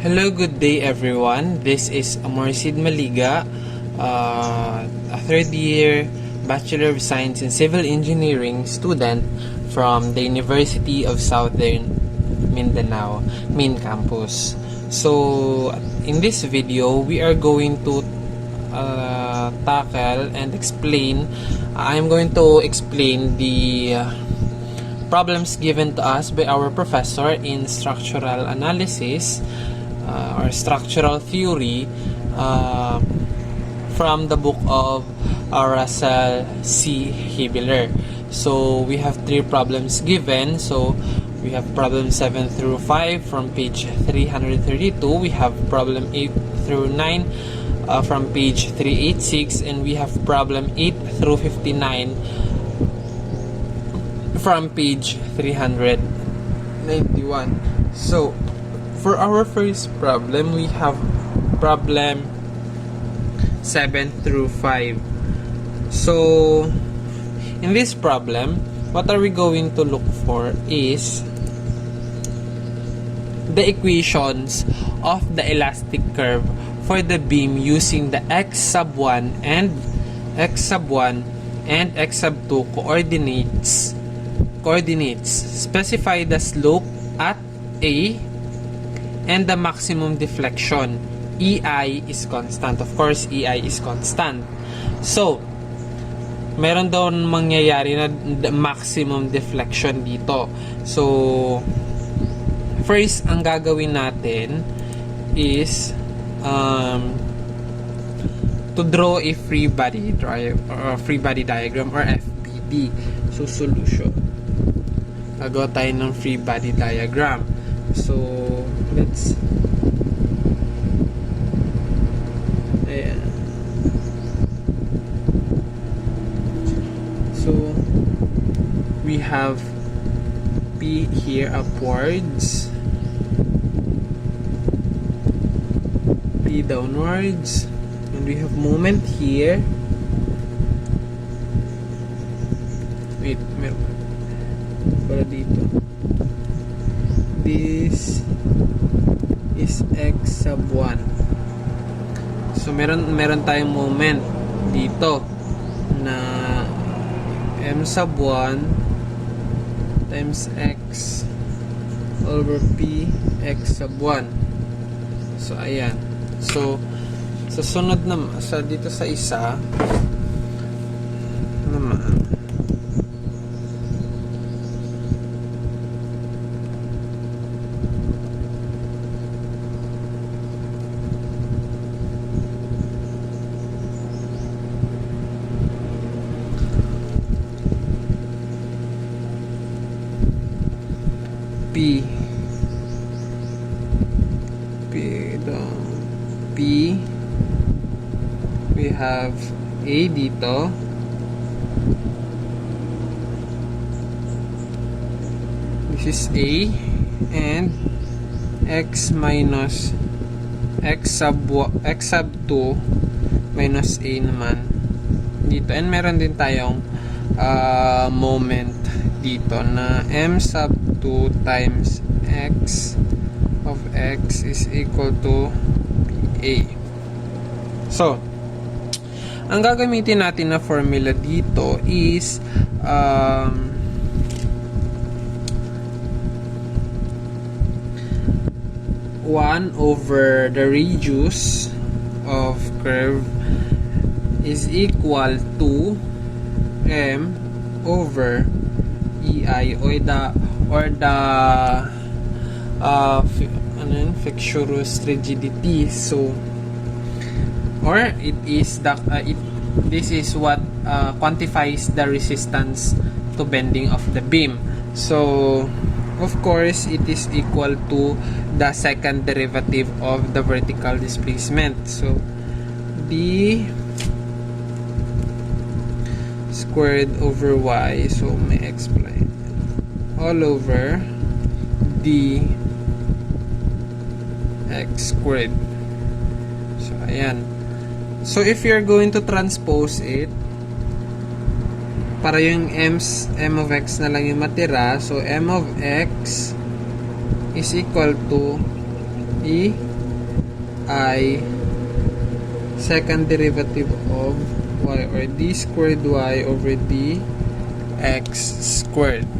Hello, good day everyone. This is Amorcid Maliga, a third year Bachelor of Science in Civil Engineering student from the University of Southern Mindanao main campus. So in this video, we are going to tackle and explain. I'm going to explain the problems given to us by our professor in structural analysis or structural theory from the book of Russell C. Hibbeler. So we have 3 problems given. So we have problem 7 through 5 from page 332. We have problem 8 through 9 from page 386, and we have problem 8 through 59 from page 391. So for our first problem, we have problem 7 through 5. So in this problem, what are we going to look for is the equations of the elastic curve for the beam using the x sub 1 and x sub 1 and x sub 2 coordinates. Specify the slope at A and the maximum deflection. EI is constant. Of course, EI is constant. So, meron daw mangyayari na maximum deflection dito. So, first, ang gagawin natin is to draw a free body diagram or FBD. So, solution. Gagawa tayo ng free body diagram. So, let's ayan. So, we have P here upwards, P downwards, and we have moment here. Wait, meron para dito. This is x sub 1. So meron tayong moment dito na m sub 1 times x over p x sub 1. So ayan. So sa sunod na dito sa isa naman P, we have A dito, this is A, and x minus x sub 2 minus A naman dito, and meron din tayong moment dito na m sub 2 times x of x is equal to A. So, ang gagamitin natin na formula dito is 1 over the radius of curve is equal to m over EI or the flexurous rigidity. So, or it is the this is what quantifies the resistance to bending of the beam. So, of course, it is equal to the second derivative of the vertical displacement. So, d squared over y, so may explain all over d x squared. So ayan. So if you're going to transpose it, para yung m of x na lang yung matira, so m of x is equal to e I second derivative of y, or d squared y over d x squared.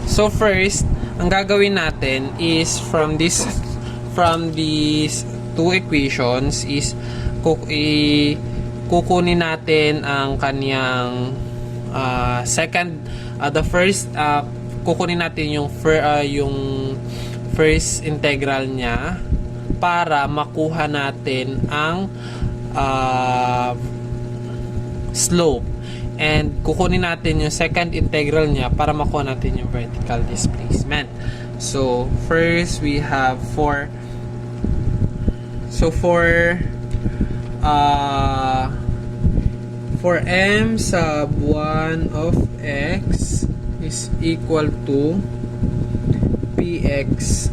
So first, ang gagawin natin is from these two equations is kukunin natin ang kaniyang kukunin natin yung first integral niya para makuha natin ang slope, and kukunin natin yung second integral niya para makuha natin yung vertical displacement. So first we have for m sub 1 of x is equal to px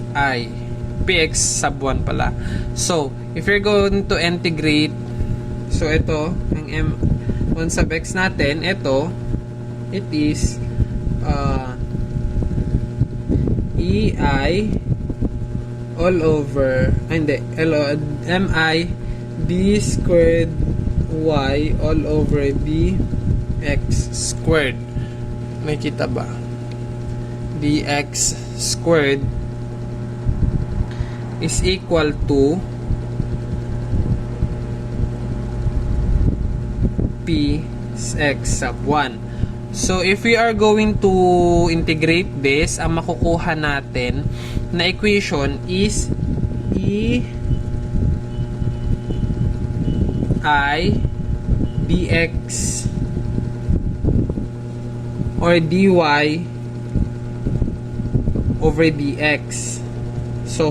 sub 1 pala. So if you're going to integrate, so ito ang m1 sub x natin, it is ei all over mi d squared y all over d x squared. May kita ba? dx squared is equal to px sub 1. So if we are going to integrate this, ang makukuha natin na equation is e I dx or dy over dx. So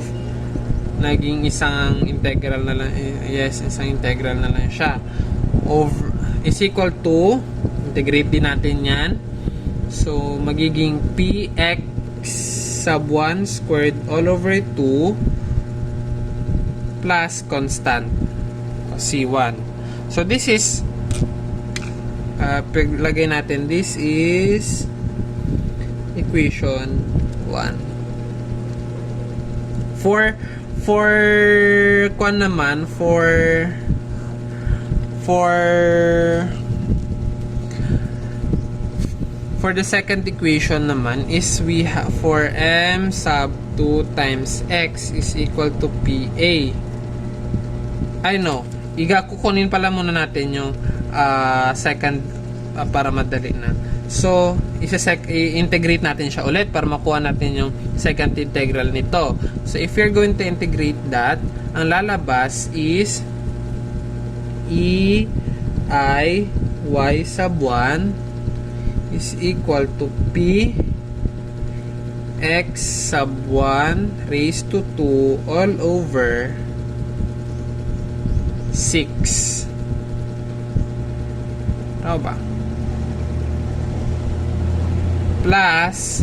naging isang integral na lang, isang integral na lang siya, over is equal to, integrate din natin yan, so magiging px sub 1 squared all over 2 plus constant c1. So this is lagay natin, this is equation 1. For kwan naman, for the second equation naman is we have for m sub 2 times x is equal to pa. Kukunin pala muna natin yung second para madali na. So, i-integrate natin siya ulit para makuha natin yung second integral nito. So, if you're going to integrate that, ang lalabas is e I y sub 1 is equal to p x sub 1 raised to 2 all over 6. Tama ba? Plus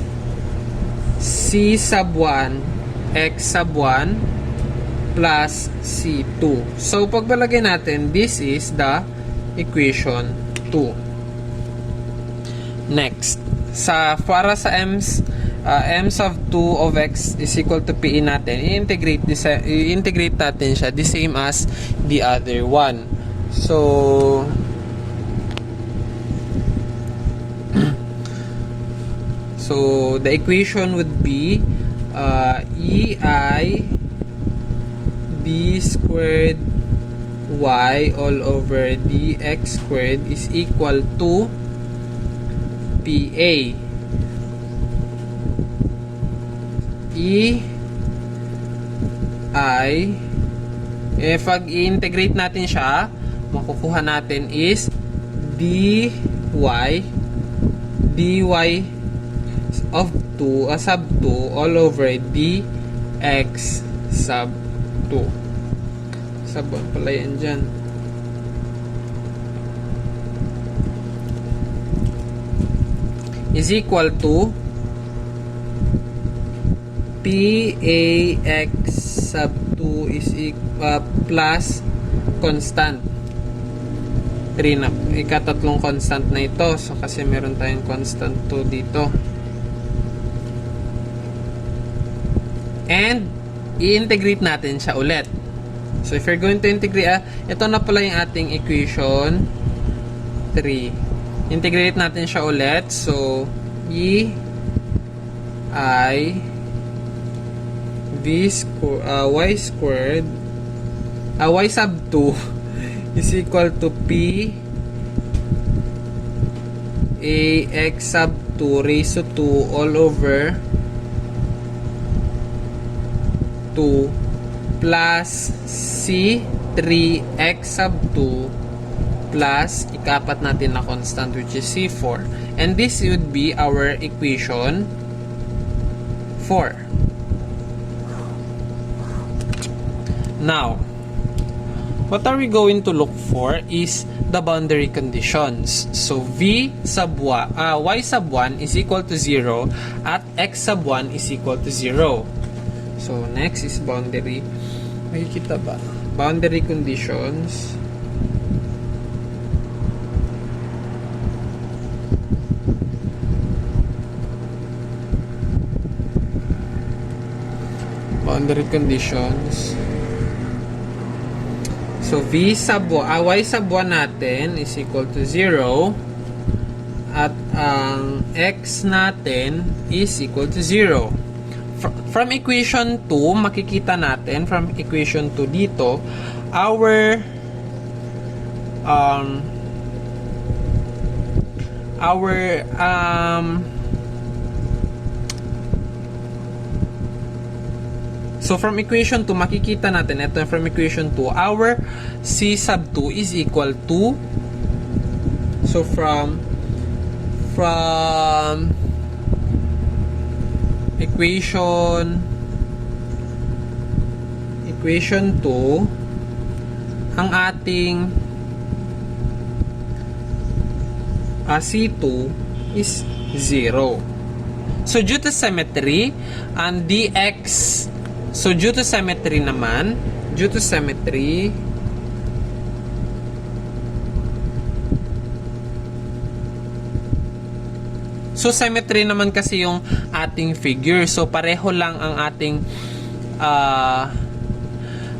c sub 1 x sub 1 plus c2. So pagbalagay natin, this is the equation 2. Next, para sa m sub 2 of x is equal to pe natin, i-integrate natin siya the same as the other one. So the equation would be ei d squared y all over dx squared is equal to pa. Pag i-integrate natin siya, makukuha natin is dy of 2 sub 2 all over dx sub 2. Sub 1 pala yan dyan. Is equal to pax sub 2 is plus constant. Ikatatlong constant na ito. So, kasi meron tayong constant 2 dito. And i-integrate natin siya ulit. So, if you're going to integrate, ito na pala yung ating equation 3. Integrate natin siya ulit. So, y sub 2 is equal to p a x sub 2 raised to 2 all over 2 plus c 3x sub 2 plus ikapat natin na constant which is c4, and this would be our equation 4. Now, what are we going to look for is the boundary conditions. So, y sub 1 is equal to 0 at x sub 1 is equal to 0. So, next is boundary. Makikita ba? Boundary conditions. Boundary conditions. So, y sub 1 natin is equal to 0 at ang x natin is equal to 0. From equation 2, makikita natin from equation 2 dito, so from equation 2, makikita natin, ito from equation 2, our c sub 2 is equal to, so from equation 2, ang ating C2 is 0. So, due to symmetry, ang dx, so due to symmetry naman, so symmetry naman kasi yung ating figure. So, pareho lang ang ating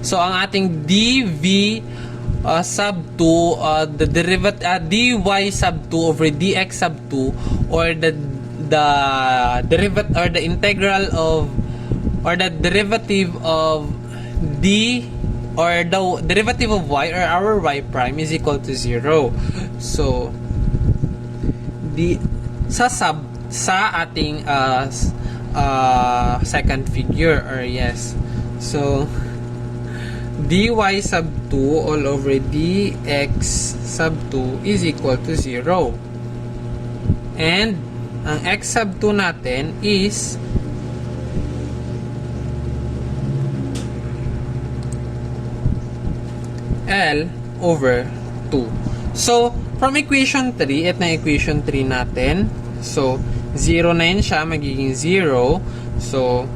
so ang ating dv sub 2, the derivative dy sub 2 over dx sub 2, or the derivative or the integral of, or the derivative of d, or the derivative of y, or our y prime is equal to 0. So, sa ating second figure, or yes, so dy sub 2 all over dx sub 2 is equal to 0, and ang x sub 2 natin is L over 2. So, from equation 3, ito na equation 3 natin. So, 0 na yun siya, magiging 0. So,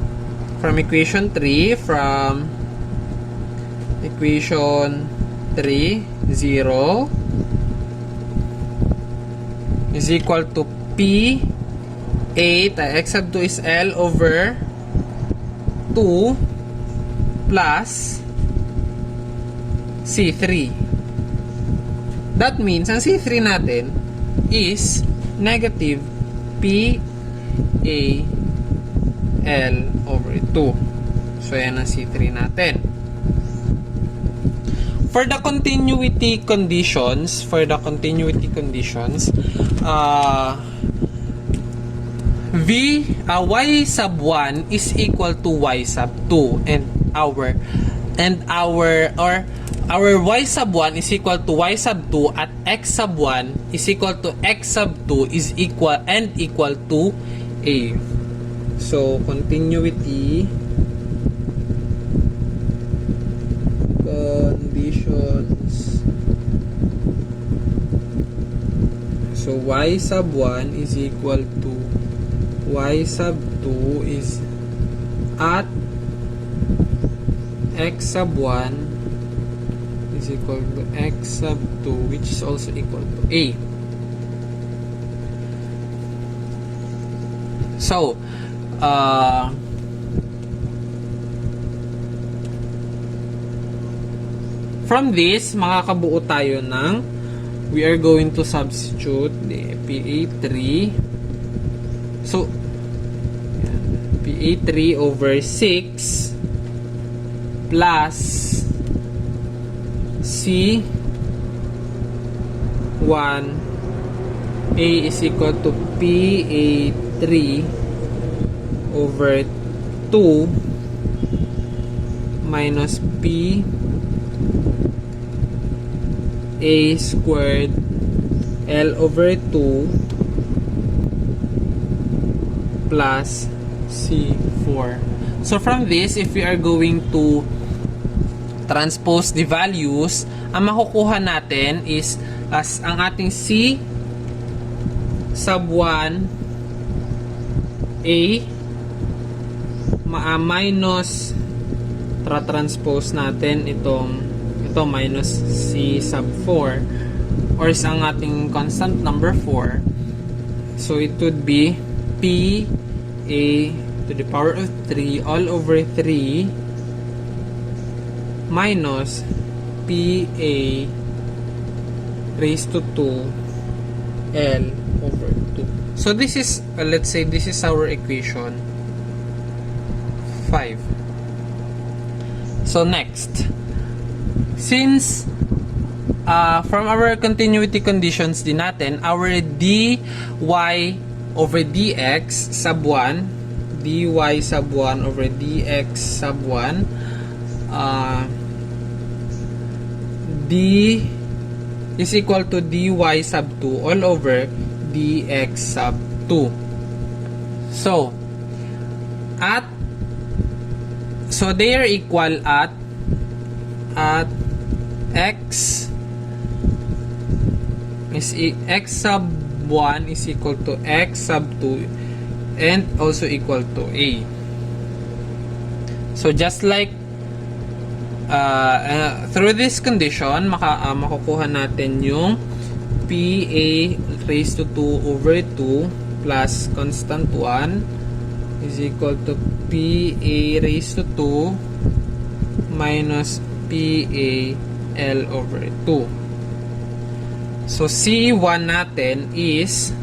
from equation 3, from equation 3, 0 is equal to P A, x sub 2 is L over 2 plus C3. That means, ang C3 natin is negative P A L over 2. So, yan ang C3 natin. For the continuity conditions, y sub 1 is equal to y sub 2, and our y sub 1 is equal to y sub 2 at x sub 1 is equal to x sub 2 is equal to A. So, continuity conditions. So, y sub 1 is equal to y sub 2 is at x sub 1 is equal to x sub 2, which is also equal to A. So, from this, makakabuo tayo ng, we are going to substitute the PA3. So, PA3 over 6 plus C1 A is equal to PA3 over 2 minus P A squared L over 2 plus C4. So from this, if we are going to transpose the values, ang makukuha natin is as ang ating C sub 1 A minus transpose natin ito minus C sub 4 or is ang ating constant number 4. So it would be P A to the power of 3 all over 3 minus PA raised to 2 L over 2. So this is, let's say this is our equation 5. So next, since from our continuity conditions din natin, our dy over dx sub 1, dy sub 1 over dx sub 1, d is equal to dy sub 2 all over dx sub 2. So they are equal at x is x sub 1 is equal to x sub 2 and also equal to a. So just like through this condition, makukuha natin yung PA raised to 2 over 2 plus constant 1 is equal to PA raised to 2 minus PA L over 2. So C1 natin is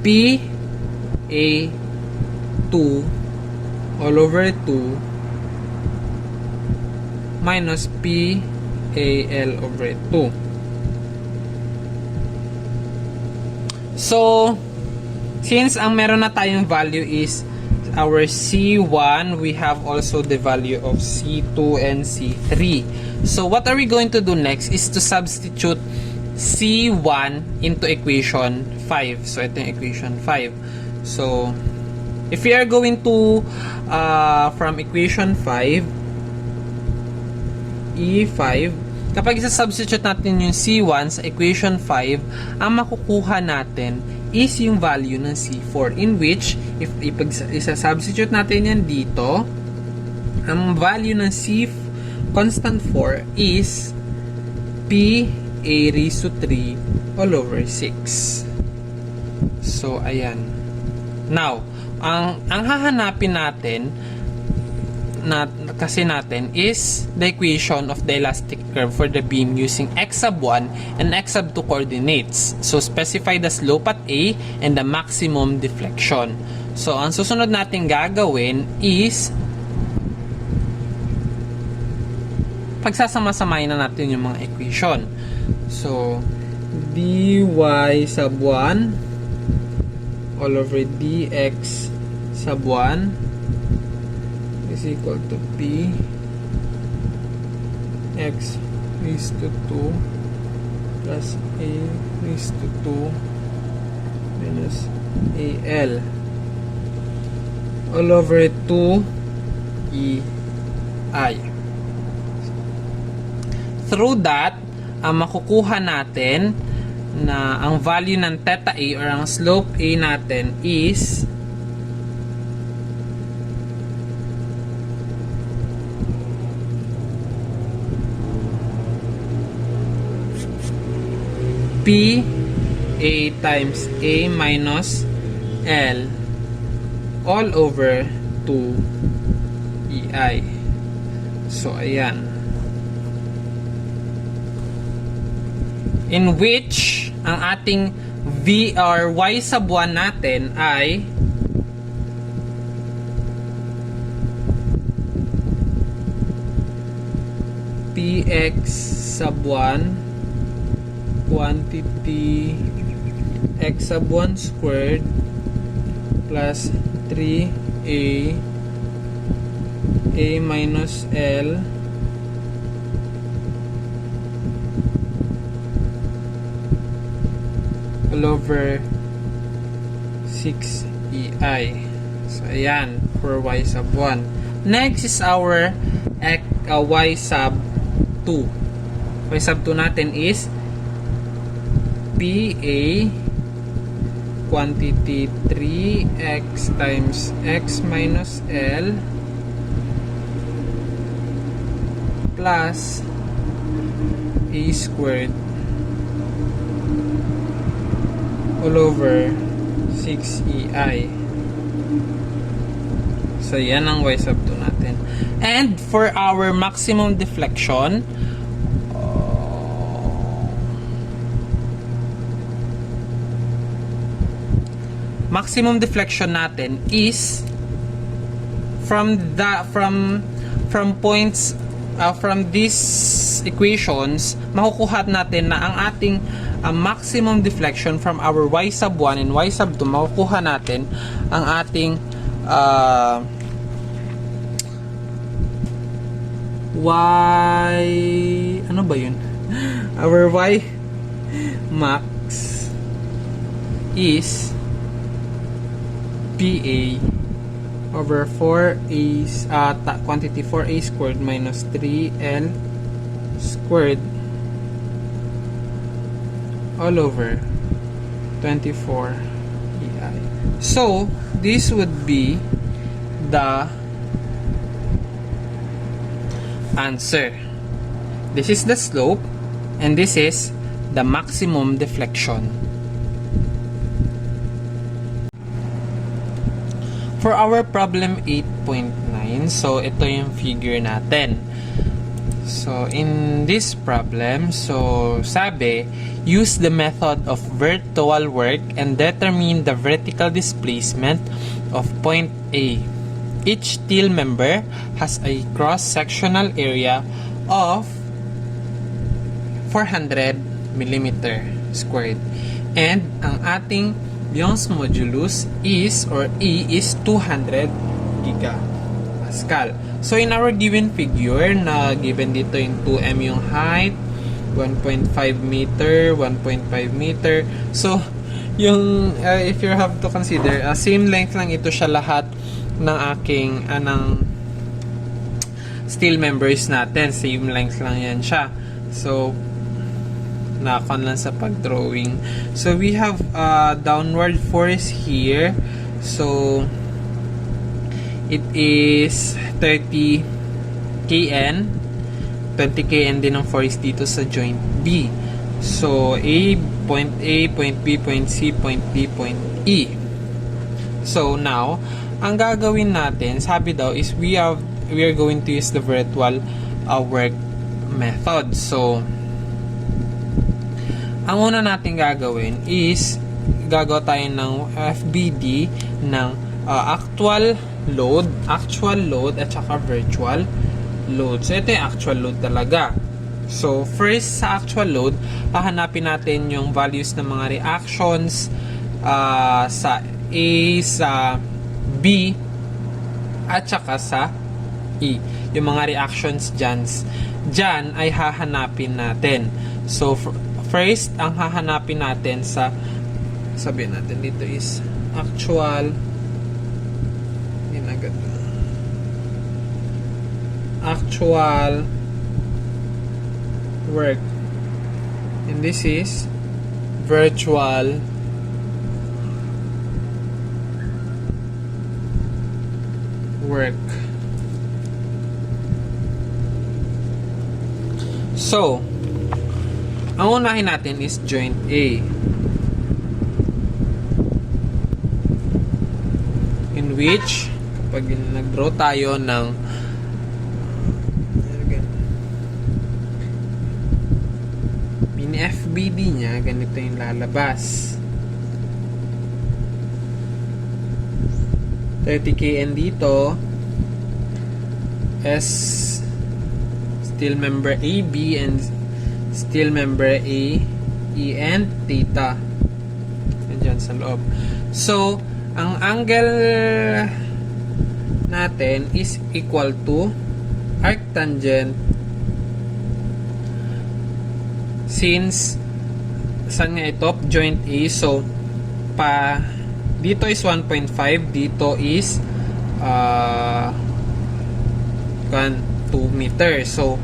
PA2 all over 2 minus PAL over 2. So, since ang meron na tayong value is our C1, we have also the value of C2 and C3. So, what are we going to do next is to substitute C1 into equation 5. So, ito yung equation 5. So, if we are going to, from equation 5, E5, kapag isa-substitute natin yung C1 sa equation 5, ang makukuha natin is yung value ng C4, in which, if isa-substitute natin yan dito, ang value ng C constant 4 is P A raised to 3 all over 6. So, ayan. Now, ang hahanapin natin kasi natin is the equation of the elastic curve for the beam using x sub 1 and x sub 2 coordinates. So, specify the slope at A and the maximum deflection. So, ang susunod natin gagawin is pagsasama-samayin na natin yung mga equation. So, dy sub 1 all over dx sub 1 is equal to P x raised to 2 plus A raised to 2 minus AL all over 2 EI. Through that, makukuha natin na ang value ng theta A or ang slope A natin is P A times A minus L all over 2EI. So, ayan. In which, ang ating V or Y sub 1 natin ay Px sub 1 quantity x sub 1 squared plus 3a a minus L all over 6EI. So, ayan, for Y sub 1. Next is our Y sub 2. Y sub 2 natin is PA quantity 3x times x minus L plus a squared all over 6EI. So, yan ang Y sub 2 natin. And for our maximum deflection, natin is from points from these equations, makukuha natin na ang ating maximum deflection from our Y sub 1 and Y sub 2, makukuha natin ang ating Y, ano ba yun? Our Y max is PA over 4A quantity 4A squared minus 3L squared all over 24 EI. So, this would be the answer. This is the slope and this is the maximum deflection. For our problem 8.9, so ito yung figure natin. So, in this problem, so sabi, use the method of virtual work and determine the vertical displacement of point A. Each steel member has a cross-sectional area of 400 millimeter squared. And ang ating Young's modulus is, or E is 200 gigapascal. So, in our given figure, na given dito yung 2m yung height, 1.5 meter, 1.5 meter. So, yung, if you have to consider, same length lang ito siya lahat ng aking, ng steel members natin. Same length lang yan siya. So, nakon lang sa pag-drawing. So, we have downward force here. So, it is 30 kN. 20 kN din ang force dito sa joint B. So, point A, point B, point C, point D, point E. So, now, ang gagawin natin, sabi daw, is we are going to use the virtual work method. So, ang una natin gagawin is gagawa tayo ng FBD ng actual load at saka virtual load. So, ito yung actual load talaga. So, first sa actual load, hahanapin natin yung values ng mga reactions sa A, sa B, at saka sa E. Yung mga reactions dyan ay hahanapin natin. So, first, ang hahanapin natin sa, sabihin natin dito is actual work, and this is virtual work. So, ang unahin natin is joint A, in in which kapag nag-draw tayo ng mini FBD nya, ganito yung lalabas. 30 kN dito, S steel member AB and steel member AE and theta. Nandiyan sa loob. So, ang angle natin is equal to arctangent since saan nga ito? Joint A. So, dito is 1.5, dito is 2 meters. So,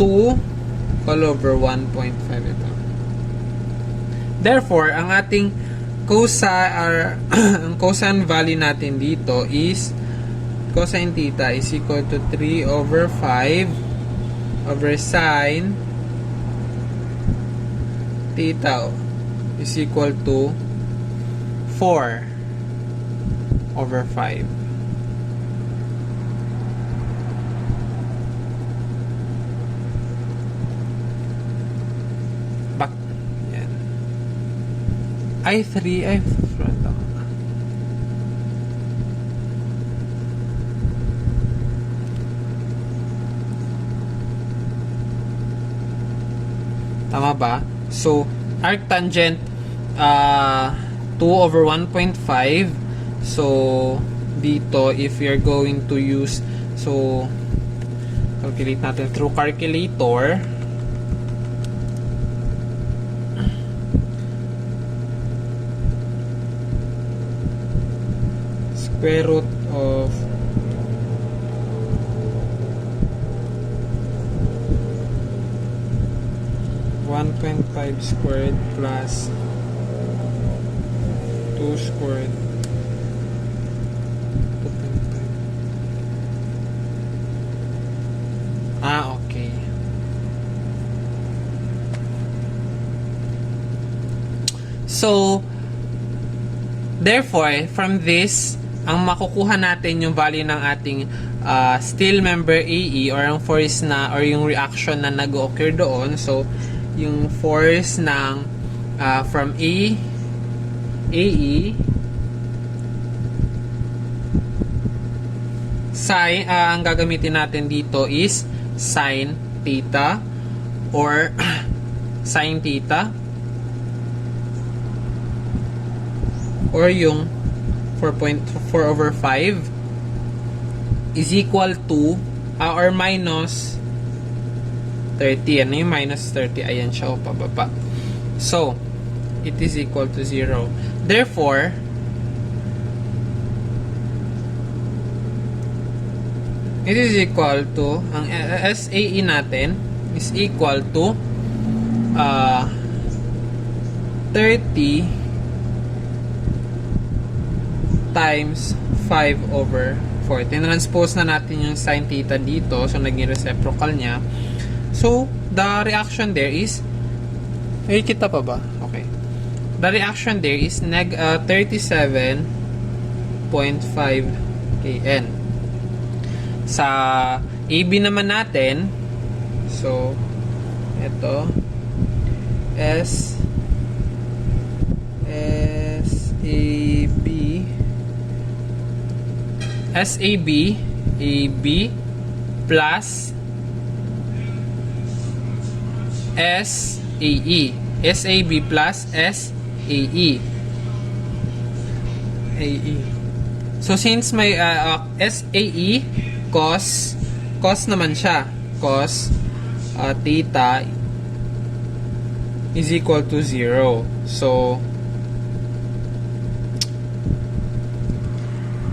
2 all over 1.5 ito. Therefore, ang ating ang cosine value natin dito is cosine theta is equal to 3 over 5 over sine theta is equal to 4 over 5. Back. Yan. I3, front ako. Tama ba? So, arctangent 2 over 1.5. So, dito, if you're going to use, so, calculate natin through calculator. Square root of 1.5 squared plus 2 squared 2.5. Okay. So, therefore, from this, ang makukuha natin yung value ng ating steel member AE or ang force na or yung reaction na nag-occur doon. So, yung force ng from AE sine, ang gagamitin natin dito is sine theta or sine theta or yung 4.4 over 5 is equal to or minus 30. Ano yung minus 30? Ayan siya o pababa. So, it is equal to 0. Therefore, it is equal to, ang SAE natin is equal to 30 times 5 over 4. Tinranspose na natin yung sin theta dito. So, naging reciprocal niya. So, the reaction there is, kita pa ba? Okay. The reaction there is 37.5 kN. Sa AB naman natin, so, ito, SAB AB plus SAE. SAB plus SAE. AE. So, since may SAE, cos naman siya. Cos theta is equal to 0. So,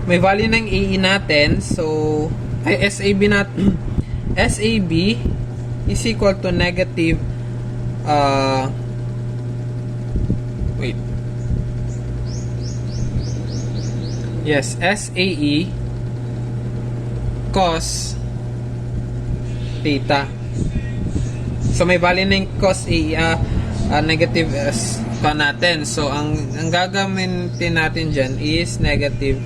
may value ng AE natin. So, SAB natin. SAB is equal to negative wait. Yes, SAE cos theta. So, may value ng cos AE negative pa natin. So, ang gagamitin natin dyan is negative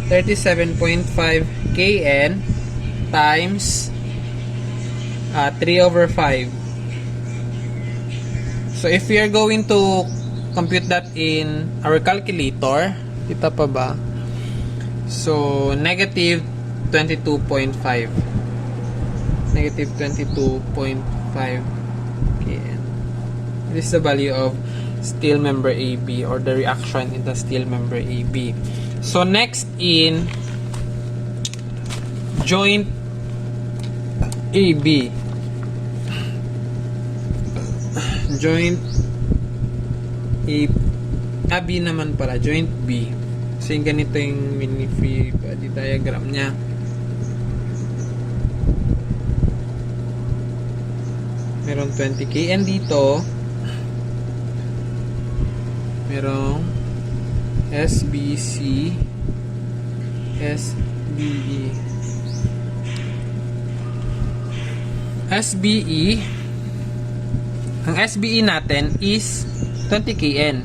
37.5 kN times 3 over 5. So if we are going to compute that in our calculator, kita pa ba? So negative 22.5. Negative 22.5 kN. This is the value of steel member AB, or the reaction in the steel member AB. So next, in joint AB, joint B naman pala, joint B. So yung ganito yung mini free body diagram nya. Meron 20 kN dito. Merong SBC, SBE. SBE, ang SBE natin is 20 kN.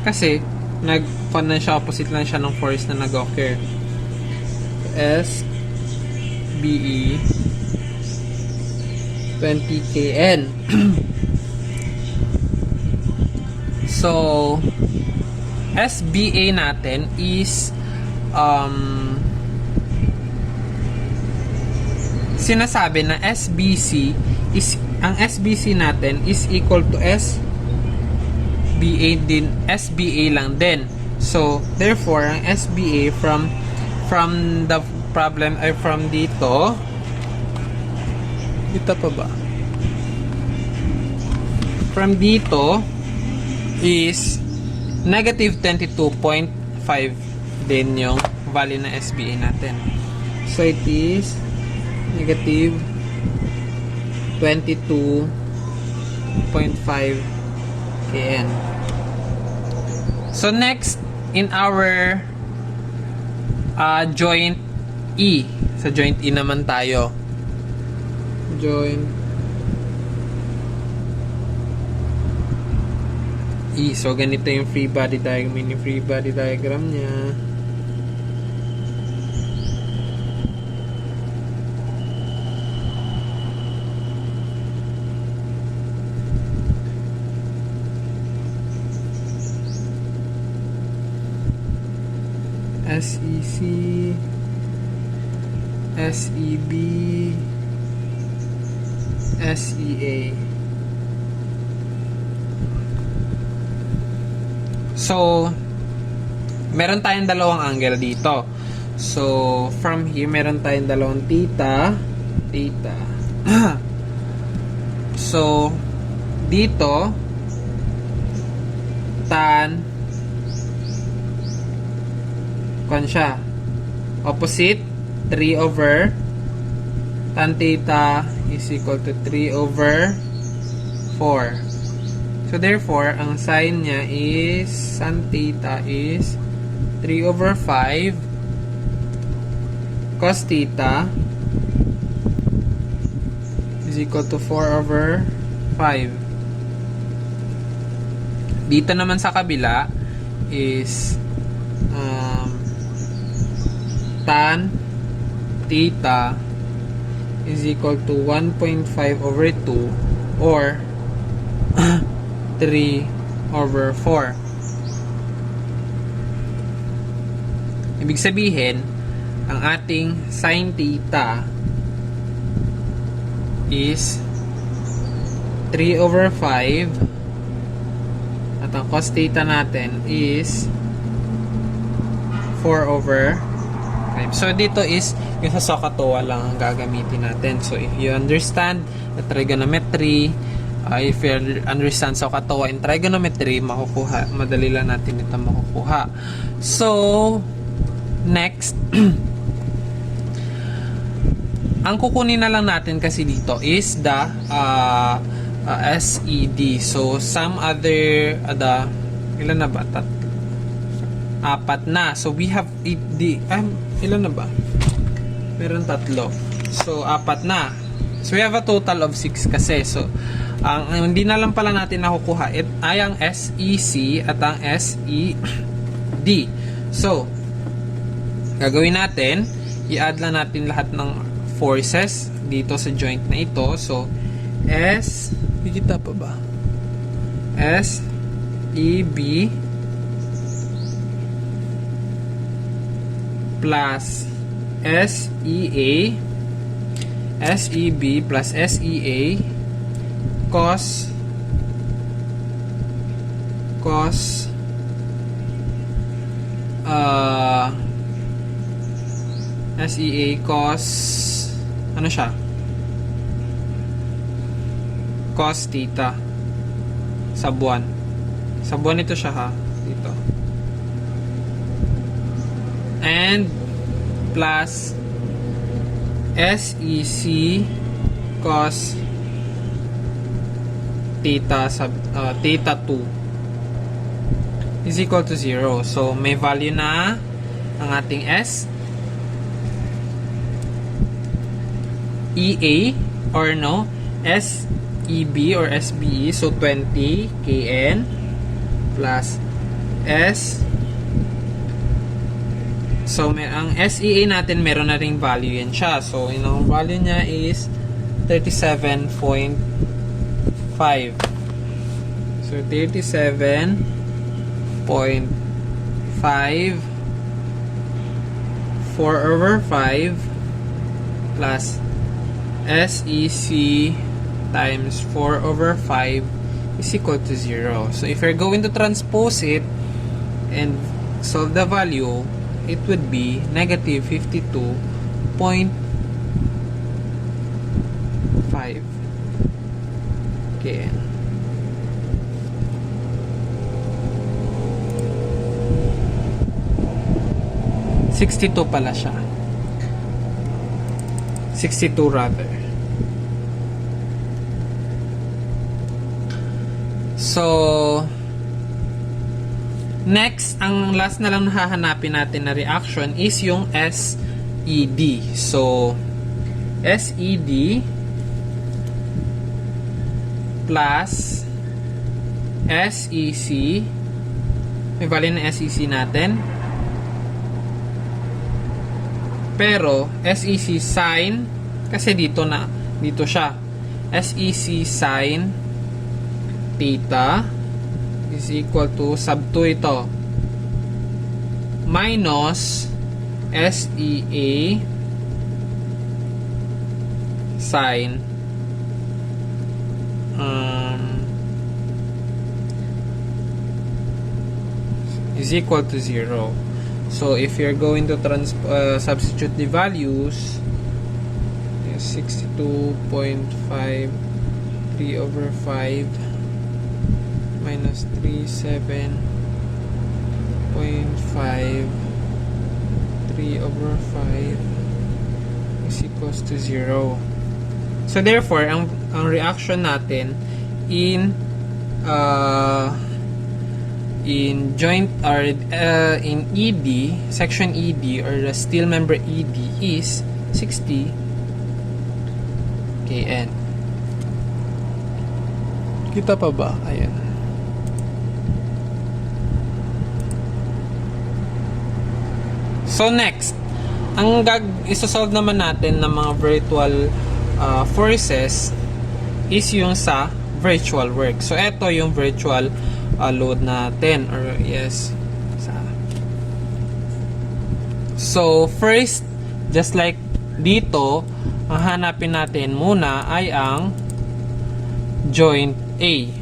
Kasi nag-con siya, opposite lang siya ng force na nag-occur. SBE 20 kN. So SBA natin is sinasabi na SBC is, ang SBC natin is equal to SBA din, SBA lang din. So therefore ang SBA from the problem ay from dito pa ba, from dito is negative 22.5 din yung value na SBA natin. So it is negative 22.5 kN. So next, in our joint E, sa joint E naman tayo. Joint E. So ganito yung free body diagram, mini free body diagram niya. SEC, SEB, SEA. So, meron tayong dalawang angle dito. So, from here, meron tayong dalawang theta. So, dito, tan, kon siya. Opposite, 3 over, tan theta is equal to 3 over 4. So therefore, ang sine niya is, tan theta is 3 over 5 cos theta is equal to 4 over 5. Dito naman sa kabila is tan theta is equal to 1.5 over 2 or 3 over 4. Ibig sabihin, ang ating sin theta is 3 over 5 at ang cos theta natin is 4 over 5. So dito is yung sa SOHCAHTOA lang ang gagamitin natin. So if you understand the trigonometry, if you understand SOHCAHTOA in trigonometry, makukuha, madali lang natin ito makukuha. So next, ang kukunin na lang natin kasi dito is the SED. So some other ilan na ba? Apat na. So we have 8D. Ilan na ba? Meron 3. So apat na. So we have a total of 6 kasi. So ang hindi na lang pala natin nakukuha ay ang SEC at ang SED. So Gagawin natin, i-add lang natin lahat ng forces dito sa joint na ito. So, S, higita pa ba? S, E, B, plus S, E, A, S, E, B, plus S, E, A, cos SEA cos ano siya? Cos theta sa buwan. Sa buwan ito siya ha. Dito. And plus SEC cos theta sa theta 2 is equal to 0. So may value na ang ating S, EA or no, SEB or SBE, so 20 kN plus S. So ang SEA natin meron na ring value yan siya. So yung value niya is 37.5. So 37.5 4/5 plus SEC times 4/5 is equal to 0. So if you're going to transpose it and solve the value, it would be negative 52.5 kN. $62 pala siya. 62 rather. So, next, ang last na lang nahahanapin natin na reaction is yung SED. So, SED plus SEC. May value na SEC natin. Pero, SEC sin, kasi dito siya. SEC sin theta is equal to sub 2 ito. Minus SEA sin is equal to 0. So if you're going to substitute the values, 62.5 3/5 minus 37.5 3/5 is equals to 0. So therefore, ang reaction natin in joint or in ED, section ED or the steel member ED is 60 kN. Kita pa ba? Ayan. So next, ang isosolve naman natin ng mga virtual forces is yung sa virtual work. So ito yung virtual load natin, or yes. So first, just like dito, ang hanapin natin muna ay ang joint A.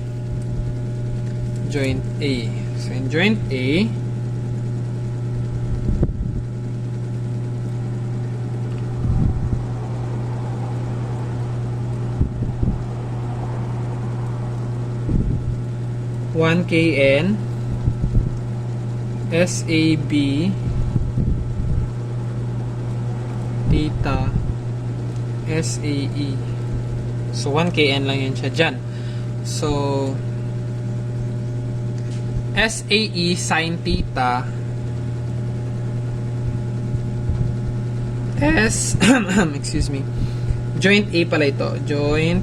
Joint A. So in joint A, (1 kN) SAB theta SAE. So 1 kN lang yan siya dyan. So SAE sin theta excuse me, joint A pala ito, joint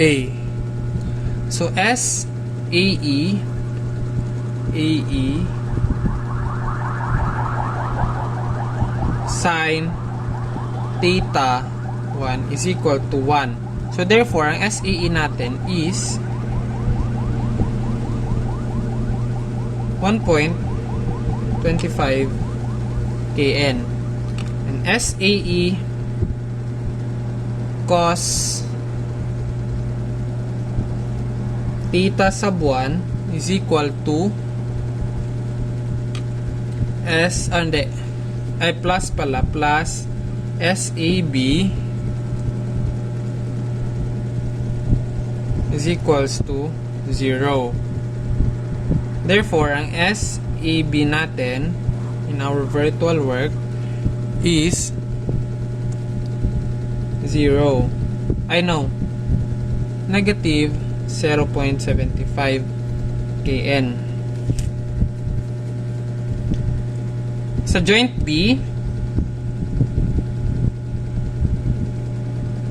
A. So AE sine theta 1 is equal to 1. So therefore, ang SAE natin is 1.25 kN. And SAE cos theta sub 1 is equal to plus SAB is equals to 0. Therefore, ang SAB natin in our virtual work is 0. Negative 0.75 kN. Sa joint B,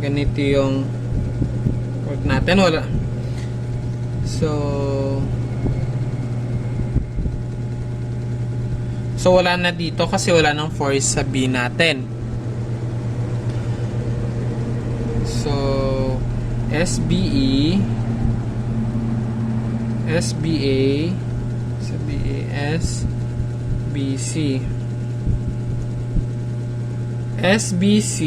ganito yung work natin. Wala. So wala na dito kasi wala nang force sa B natin. So SBA, SBC. SBC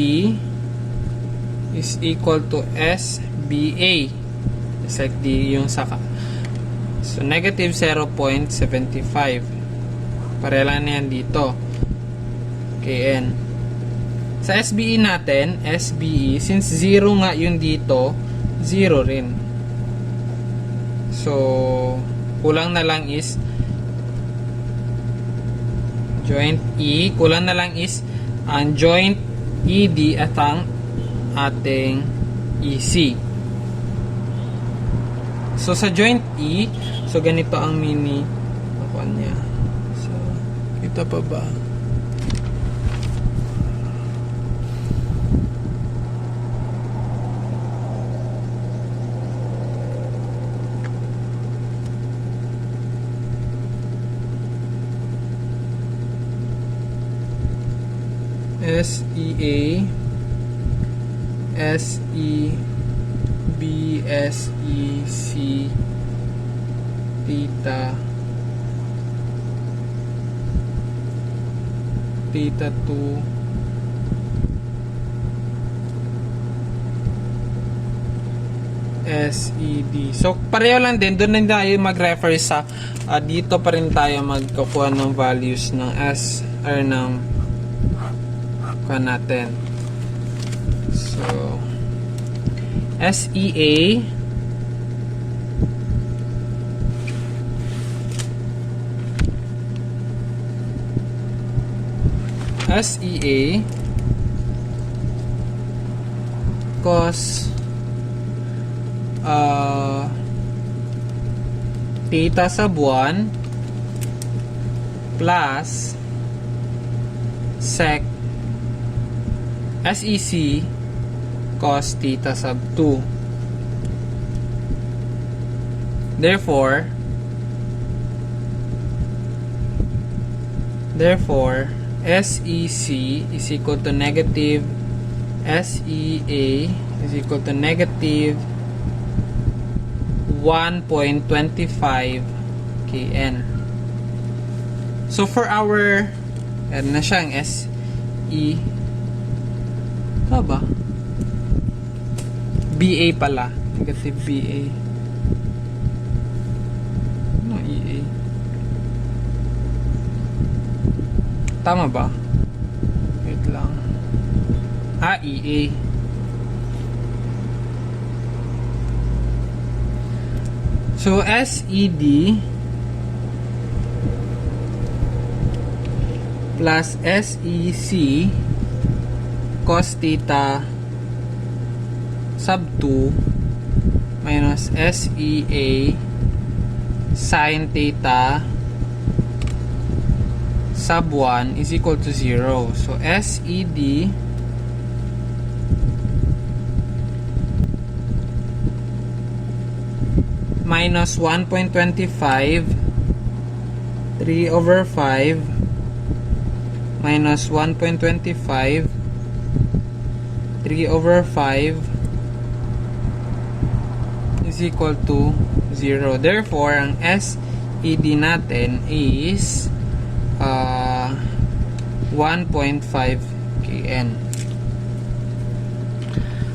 is equal to SBA. It's like yung saka. So negative 0.75. Pareha lang na yan dito. Kn. Sa SBE natin, SBE, since 0 nga yun dito, 0 rin. So, kulang na lang is joint E. Kulang na lang is ang joint ED at ang ating EC. So, sa joint E, so ganito ang mini niya. So, kita pa ba? SEA, SEB, SEC, theta 2, SED. So, pareho lang din. Doon na tayo mag-refer sa dito pa rin tayo magkukuha ng values ng S or ng natin. So, SEA cos theta sub 1 plus sec SEC cos theta sub 2. Therefore SEC is equal to negative SEA is equal to negative 1.25 kN. So for our na siyang SE ba? BA pala. Negative BA. Ano EA? Tama ba? Wait lang. EA. So, SED plus SEC cos theta sub 2 minus SEA sin theta sub 1 is equal to 0. So, SED minus 1.25 3/5 minus 1.25 3 over 5 is equal to 0. Therefore, ang SED natin is 1.5 kN.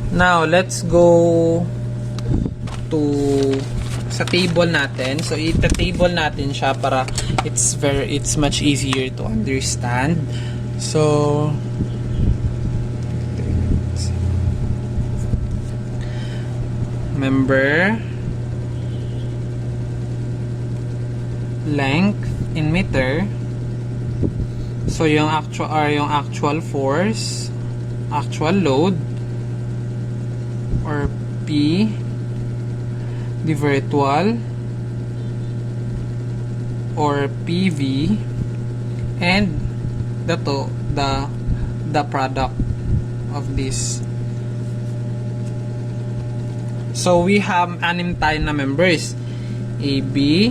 Now, let's go to sa table natin. So, ita-table natin siya para it's much easier to understand. So, remember, length in meter. So, yung actual force, actual load, or P, the virtual, or PV, and the product of this. So we have anim tayo na members: AB,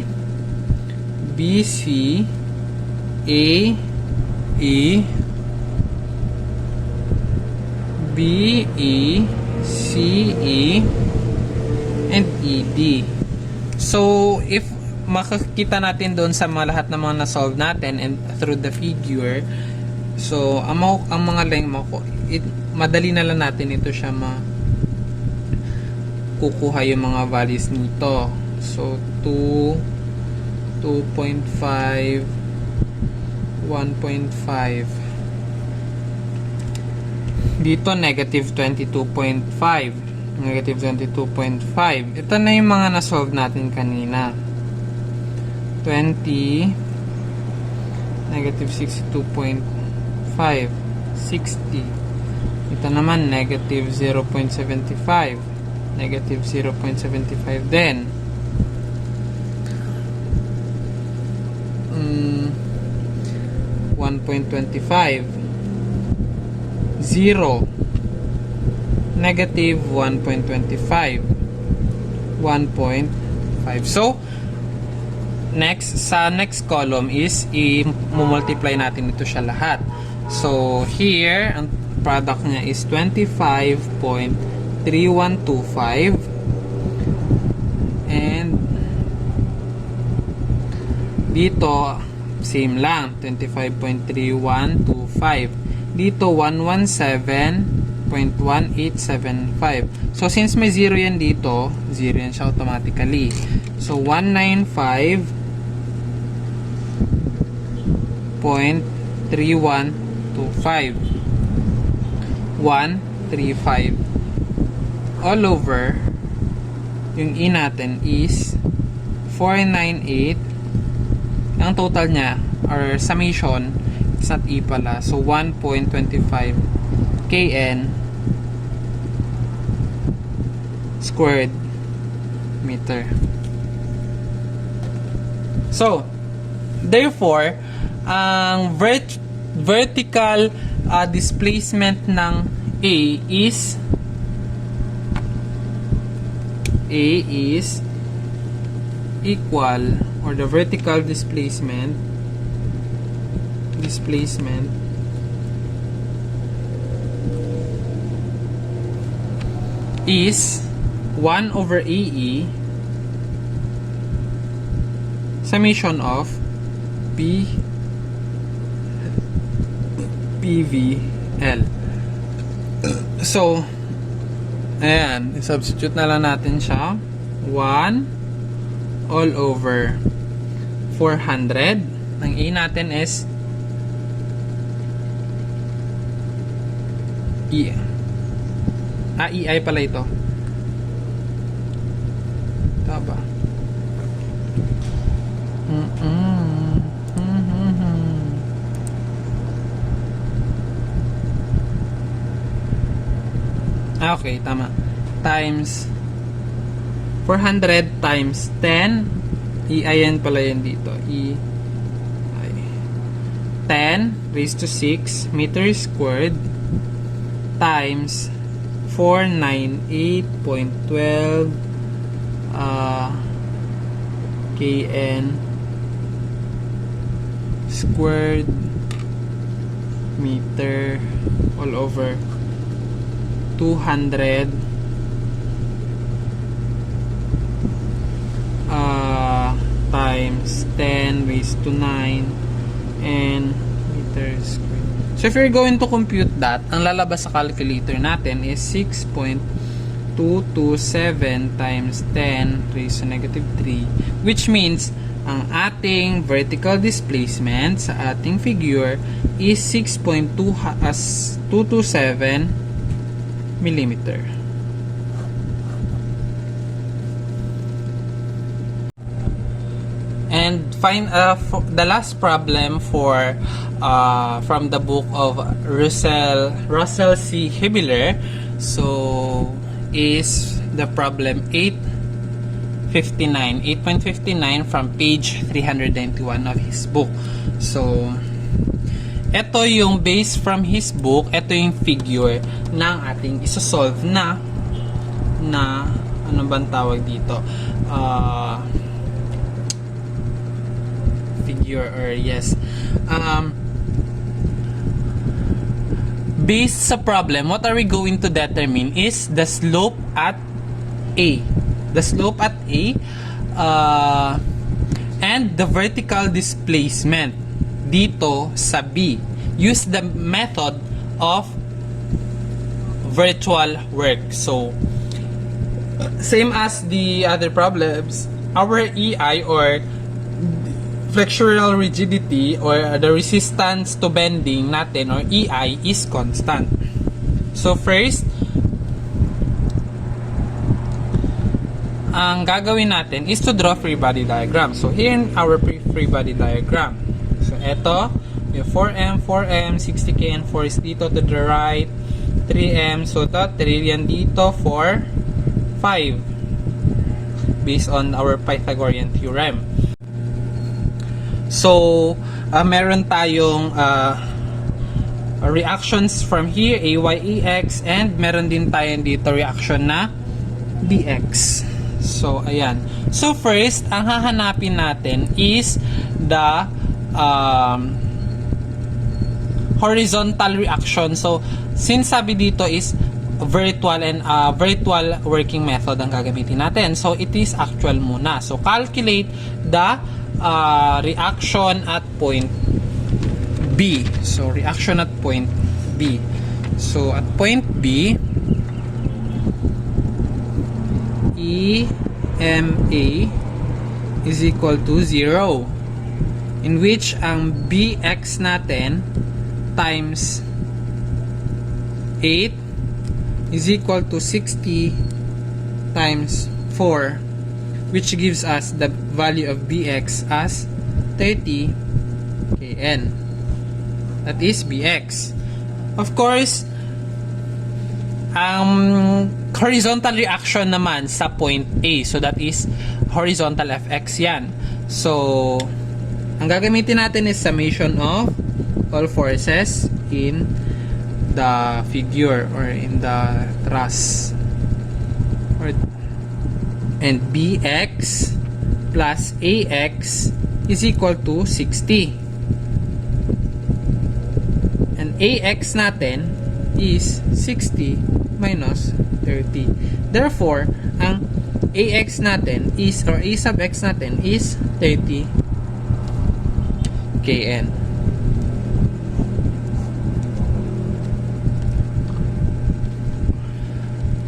BC, AE, BE, CE, and ED. So, if makikita natin doon sa mga lahat ng mga na-solve natin and through the figure, so, ang mga length madali na lang natin ito siya kukuha yung mga values nito. So, 2, 2.5, 1.5. Dito, negative 22.5. Negative 22.5. Ito na yung mga na-solve natin kanina. 20, negative 62.5, 60. Ito naman, negative 0.75. Negative 0.75 din. 1.25. 0. Negative 1.25. 1.5. So, sa next column is i-multiply natin ito siya lahat. So, here, ang product niya is 25.3125. And dito, same lang, 25.3125. Dito, 117.1875. So, since may 0 yan dito, 0 yan siya automatically. So, 195.3125. 135. All over, yung E natin is 498. Ang total niya, or summation, is not E pala. So, 1.25 kN squared meter. So, therefore, ang vertical displacement ng A is equal, or the vertical displacement is 1 over AE summation of PVL. So, ayan, i-substitute na lang natin siya. 1 all over 400. Ang A natin is EI pala ito. Tama. Okay, tama. Times 400 times 10. EIN pala yan dito. EI. 10 raised to 6 meters squared times 498.12 kN squared meter all over 200 times 10 raised to 9 and meters squared. So if you're going to compute that, ang lalabas sa calculator natin is 6.227 times 10 raised to negative 3, which means ang ating vertical displacement sa ating figure is 6.227 millimeter. And find the last problem for from the book of Russell C. Hibbeler, so is the problem 8.59 from page 391 of his book. So ito yung base from his book, ito yung figure ng ating isosolve na ano bang tawag dito, figure, or yes, based sa problem, what are we going to determine is the slope at A. The slope at A and the vertical displacement dito sa B. Use the method of virtual work. So, same as the other problems, our EI or flexural rigidity or the resistance to bending natin or EI is constant. So first, ang gagawin natin is to draw free body diagram. So here in our free body diagram, so eto yung 4M, 60 kN force dito to the right, 3M, so that 3 yan dito for 5 based on our Pythagorean theorem. So, meron tayong reactions from here, AY, AX, and meron din tayo dito reaction na BX. So, ayan. So, first, ang hahanapin natin is the horizontal reaction. So, since sabi dito is virtual and virtual working method ang gagamitin natin. So, it is actual muna. So, calculate the reaction at point B. So, reaction at point B. So, at point B, EMA is equal to 0, in which ang BX natin times 8 is equal to 60 times 4, which gives us the value of BX as 30 kN. That is BX. Of course, ang horizontal reaction naman sa point A, so that is horizontal Fx yan. So, ang gagamitin natin is summation of all forces in the figure or in the truss. And BX plus AX is equal to 60. And AX natin is 60 minus 30. Therefore, ang AX natin is, or A sub X natin is 30 kN.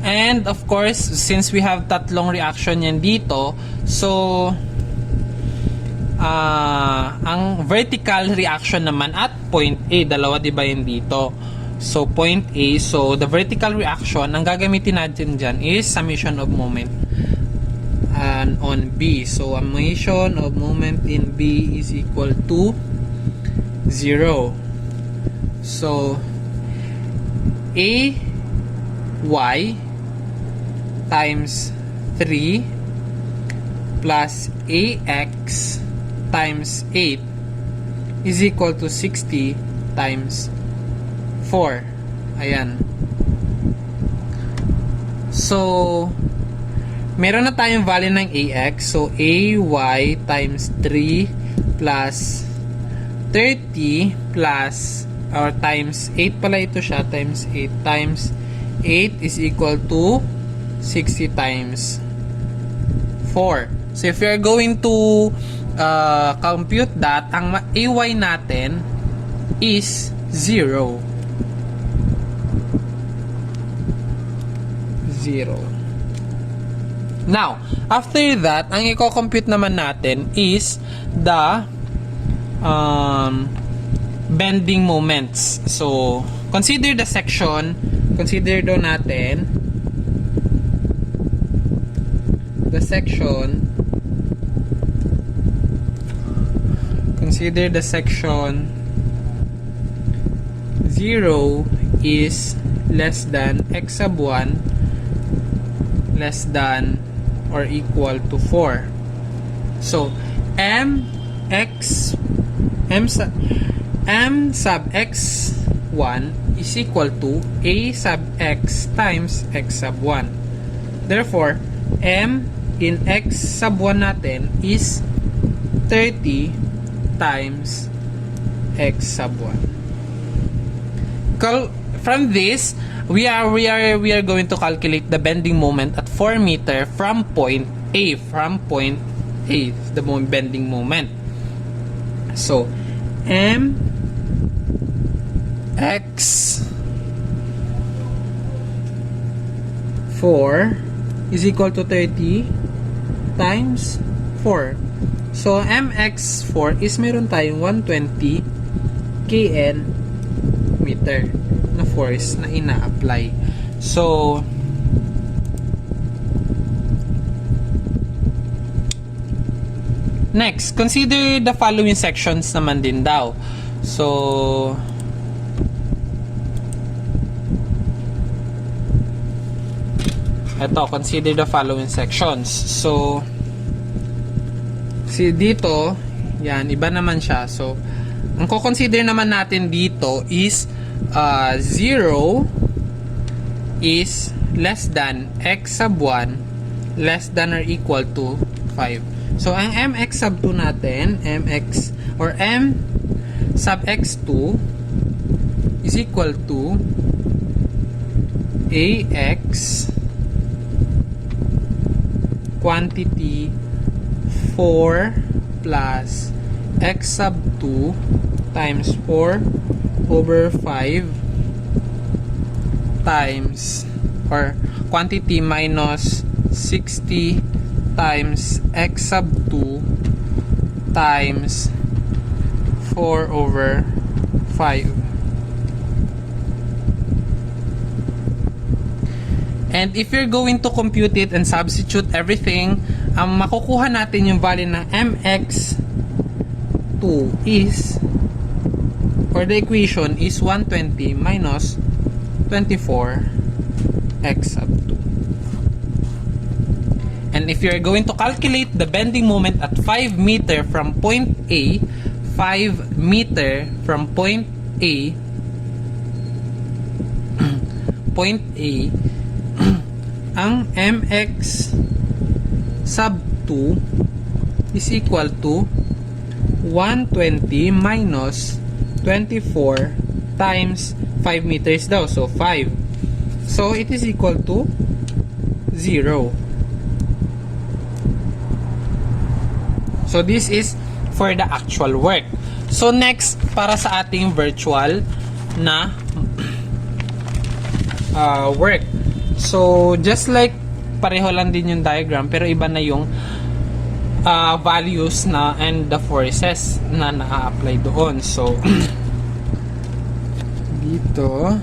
And of course, since we have tatlong reaction yan dito, so ang vertical reaction naman at point A, dalawa diba yan dito? So point A, so the vertical reaction, ang gagamitin natin dyan is summation of moment on B. So summation of moment in B is equal to 0. So AY times 3 plus AX times 8 is equal to 60 times 4. Ayan. So, meron na tayong value ng AX. So, AY times 3 plus 30 plus or times 8 pala ito siya, times 8 times 8 is equal to 60 times 4. So if you're going to compute that, ang AY natin is 0. 0. Now, after that, ang i-compute naman natin is the bending moments. So, consider the section. Consider do natin the section. Consider the section 0 is less than x sub 1 less than or equal to 4. So, m sub x1 is equal to a sub x times x sub 1. Therefore, m in x sub 1 natin is 30 times x sub 1. From this, we are going to calculate the bending moment at 4 meter from point A. From point A, the bending moment. So, m x 4 is equal to 30 times 4. So, mx4 is meron tayong 120 kN meter na force na ina-apply. So, next, consider the following sections naman din daw. So, eto, consider the following sections. So, see dito, yan, iba naman siya. So, ang ko-consider naman natin dito is 0 is less than x sub 1 less than or equal to 5. So, ang mx sub 2 natin, mx or m sub x2 is equal to ax quantity 4 plus x sub 2 times 4 over 5 times or quantity minus 60 times x sub 2 times 4 over 5. And if you're going to compute it and substitute everything, ang makukuha natin yung value ng mx2 is, or the equation is 120 minus 24 x sub 2. And if you're going to calculate the bending moment at 5 meter from point A, 5 meter from point A, point A, ang mx sub 2 is equal to 120 minus 24 times 5 meters daw. So, 5. So, it is equal to 0. So, this is for the actual work. So, next, para sa ating virtual na work. So, just like pareho lang din yung diagram, pero iba na yung values na and the forces na na-apply doon. So, dito,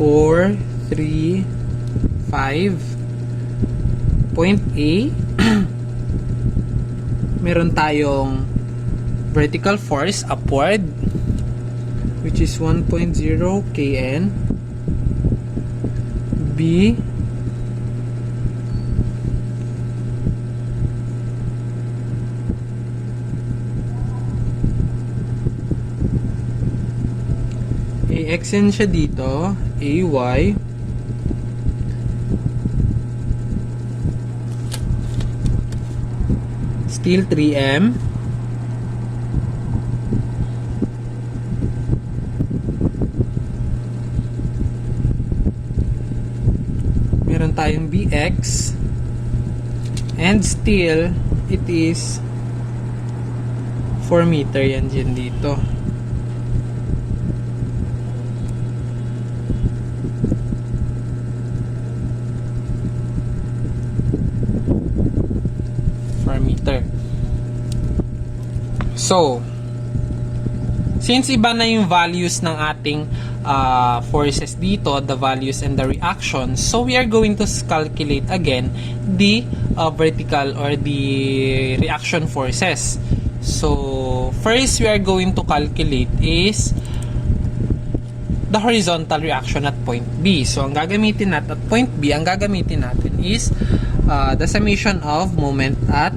four, 3, 5 point A meron tayong vertical force upward which is 1.0 kN. B, may extend siya dito, AY still 3M meron tayong BX and still it is 4 meter yan dyan dito. Meter. So, since iba na yung values ng ating forces dito, the values and the reactions, so we are going to calculate again the vertical or the reaction forces. So, first we are going to calculate is the horizontal reaction at point B. So, ang gagamitin natin at point B, ang gagamitin natin is the summation of moment at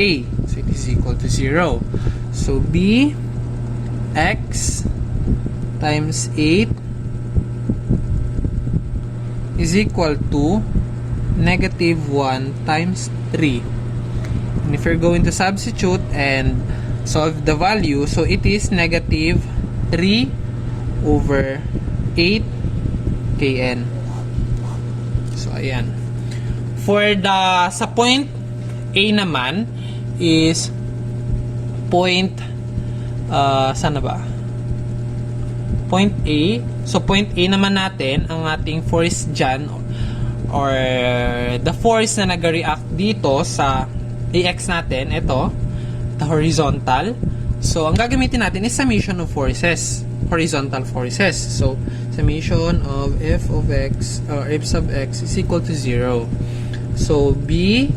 A. So, it is equal to 0. So, B x times 8 is equal to negative 1 times 3. And if you're going to substitute and solve the value, so it is negative 3 over 8 kN. So, ayan. For the sa point A naman is point saan na ba? Point A. So point A naman natin ang ating force dyan or the force na nag-react dito sa AX natin, ito, the horizontal. So ang gagamitin natin is summation of forces, horizontal forces. So summation of f of x or f sub x is equal to 0. So B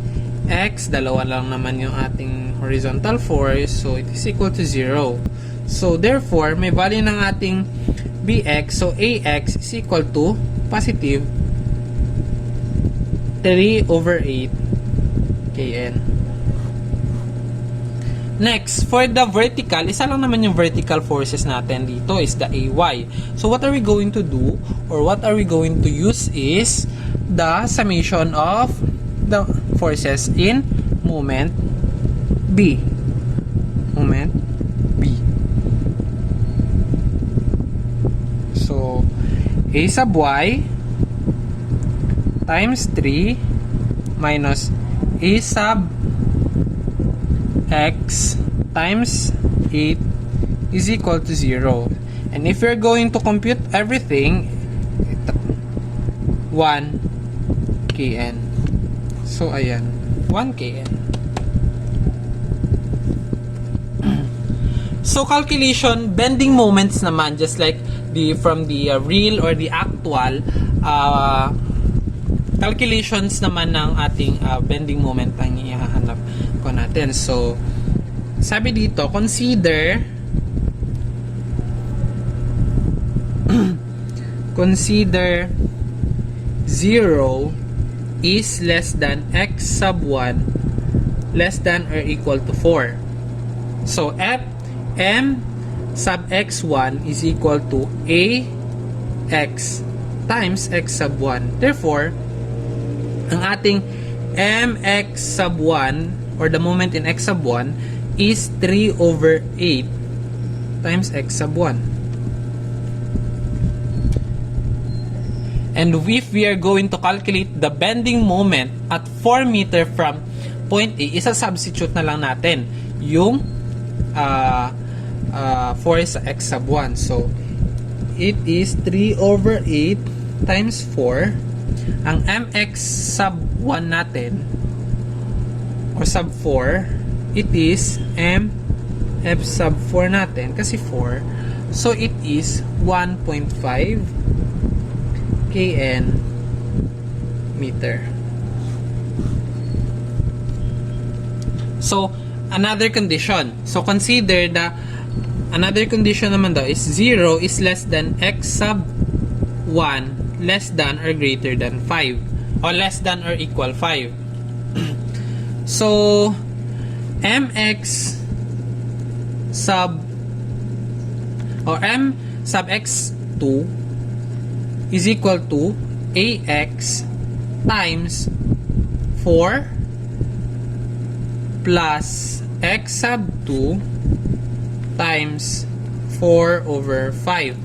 x, dalawa lang naman yung ating horizontal force, so it is equal to 0. So therefore, may value ng ating bx, so ax is equal to positive 3 over 8 kN. Next, for the vertical, isa lang naman yung vertical forces natin dito is the ay. So what are we going to do or what are we going to use is the summation of the forces in moment B. Moment B. So, A sub y times 3 minus A sub x times 8 is equal to 0. And if you're going to compute everything, 1 kN. So, ayan. 1 kN. So, calculation, bending moments naman, just like from the real or the actual, calculations naman ng ating bending moment ang ihahanap ko natin. So, sabi dito, consider consider 0 is less than x sub 1 less than or equal to 4. So, m sub x1 is equal to ax times x sub 1. Therefore, ang ating mx sub 1 or the moment in x sub 1 is 3 over 8 times x sub 1. And if we are going to calculate the bending moment at 4 meter from point A, isa-substitute na lang natin yung force sa x sub 1. So, it is 3 over 8 times 4. Ang mx sub 1 natin, or sub 4, it is mf sub 4 natin, kasi 4. So, it is 1.5 kN meter. So, another condition. So, consider the another condition naman daw is 0 is less than x sub 1 less than or greater than 5 or less than or equal 5. So, mx sub or m sub x 2 is equal to ax times 4 plus x sub 2 times 4 over 5.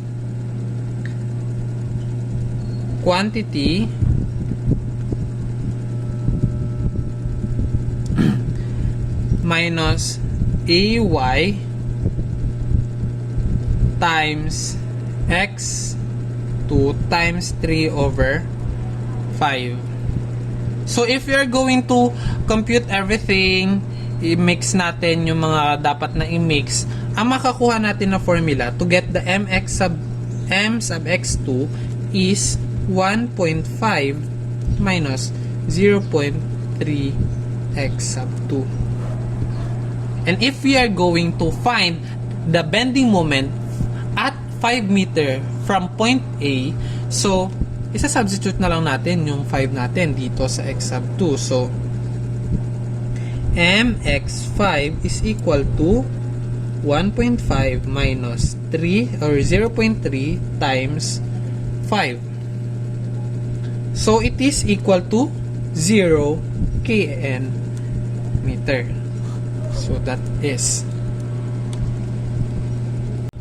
Quantity minus ay times x 2 times 3 over 5. So if we are going to compute everything, i-mix natin yung mga dapat na i-mix, ang makakuha natin na formula to get the m sub x2 is 1.5 minus 0.3 x sub 2. And if we are going to find the bending moment at 5 meter from point A, so isa-substitute na lang natin yung 5 natin dito sa x sub 2. So mx5 is equal to 1.5 minus 3 or 0.3 times 5. So it is equal to 0 kN meter. So that is.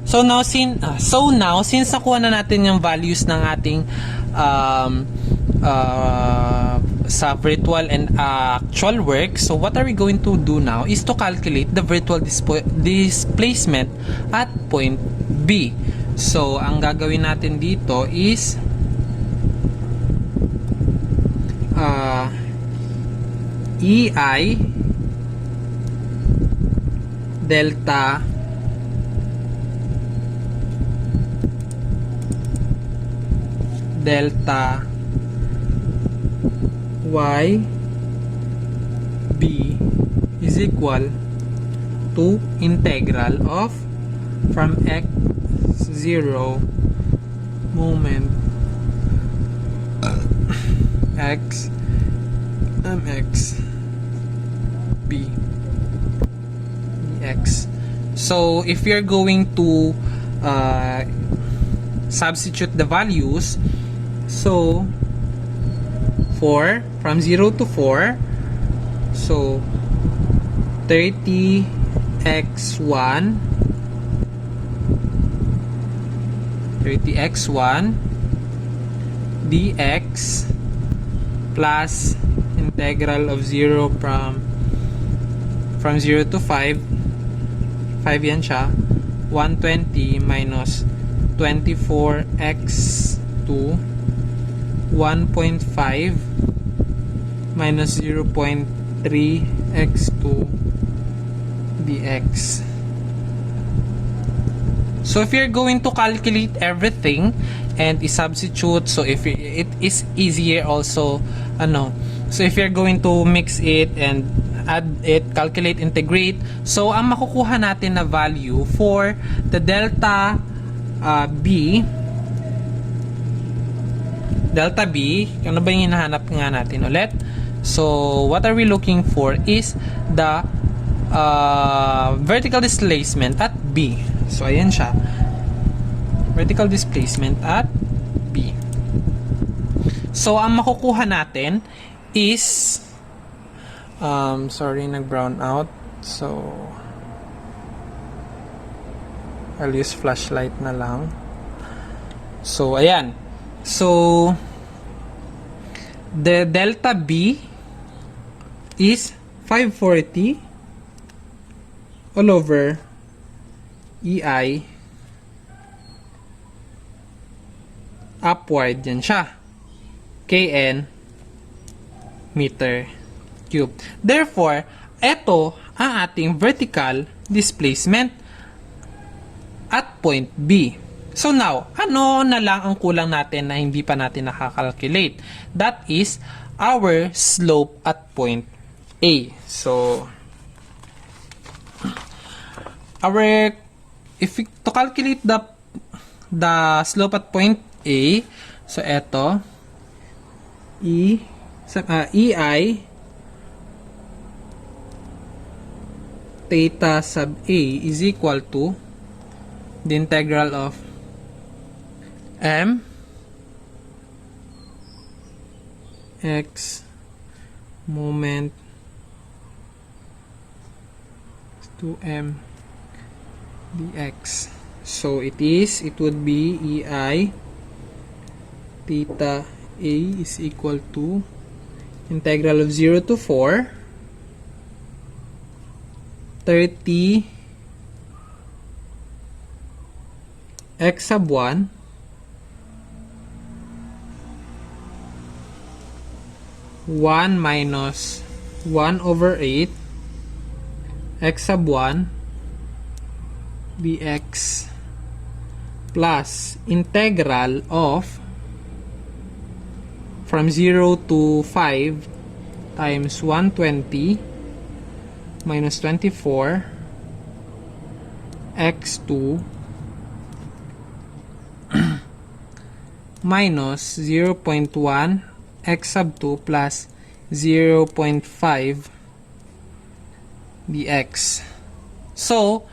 So now since nakuha na natin yung values ng ating sa virtual and actual work, so what are we going to do now is to calculate the virtual displacement at point B. So ang gagawin natin dito is EI delta y b is equal to integral of from x0 moment x mx b dx. So if you're going to substitute the values, so 4 from 0 to 4, so 30x1 dx plus integral of 0 from 0 to 5 yan siya, 120 minus 24x2 1.5 minus 0.3x2 dx. So if you're going to calculate everything and i-substitute, so if it is easier also, so if you're going to mix it and add it, calculate, integrate, so ang makukuha natin na value for the delta B, ano ba yung hinahanap nga natin ulit? So what are we looking for is the vertical displacement at B. So ayan siya, vertical displacement at B. So ang makukuha natin is sorry, nag-brown out, so I'll use flashlight na lang. So ayan, so the delta B is 540 all over EI upward, yan siya, kN meter cube. Therefore, ito ang ating vertical displacement at point B. So now, ano na lang ang kulang natin na hindi pa natin nakakalculate? That is our slope at point A. So to calculate the slope at point A, so eto EI theta sub A is equal to the integral of m x moment to m dx. So it would be EI theta A is equal to integral of 0 to 4 30 x sub 1 1 minus 1 over 8 x sub 1 dx plus integral of from 0 to 5 times 120 minus 24 x2 minus 0.1 x sub 2 plus 0.5 dx. So,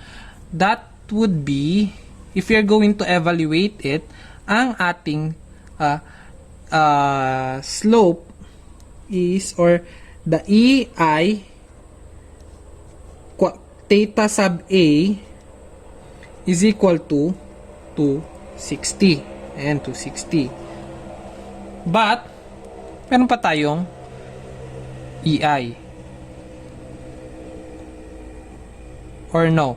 that would be, if you're going to evaluate it, ang ating slope is, or the EI theta sub A is equal to 260. Ayan, 260. But, meron pa tayong EI. Or no.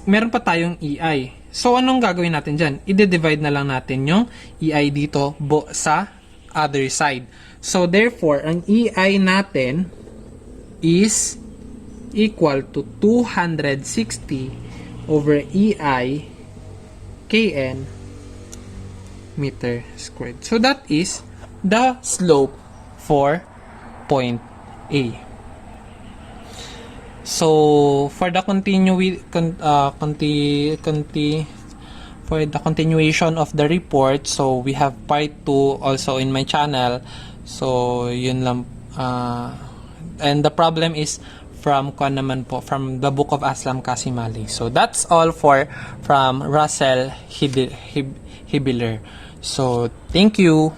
Meron pa tayong EI. So, anong gagawin natin dyan? I-divide na lang natin yung EI dito sa other side. So, therefore, ang EI natin is equal to 260 over EI kn meter squared. So, that is the slope for point A. So, for the for the continuation of the report, so we have part 2 also in my channel. So, yun lang. And the problem is from from the book of Aslam Kasimali. So, that's all from Russell Hibbeler. So, thank you.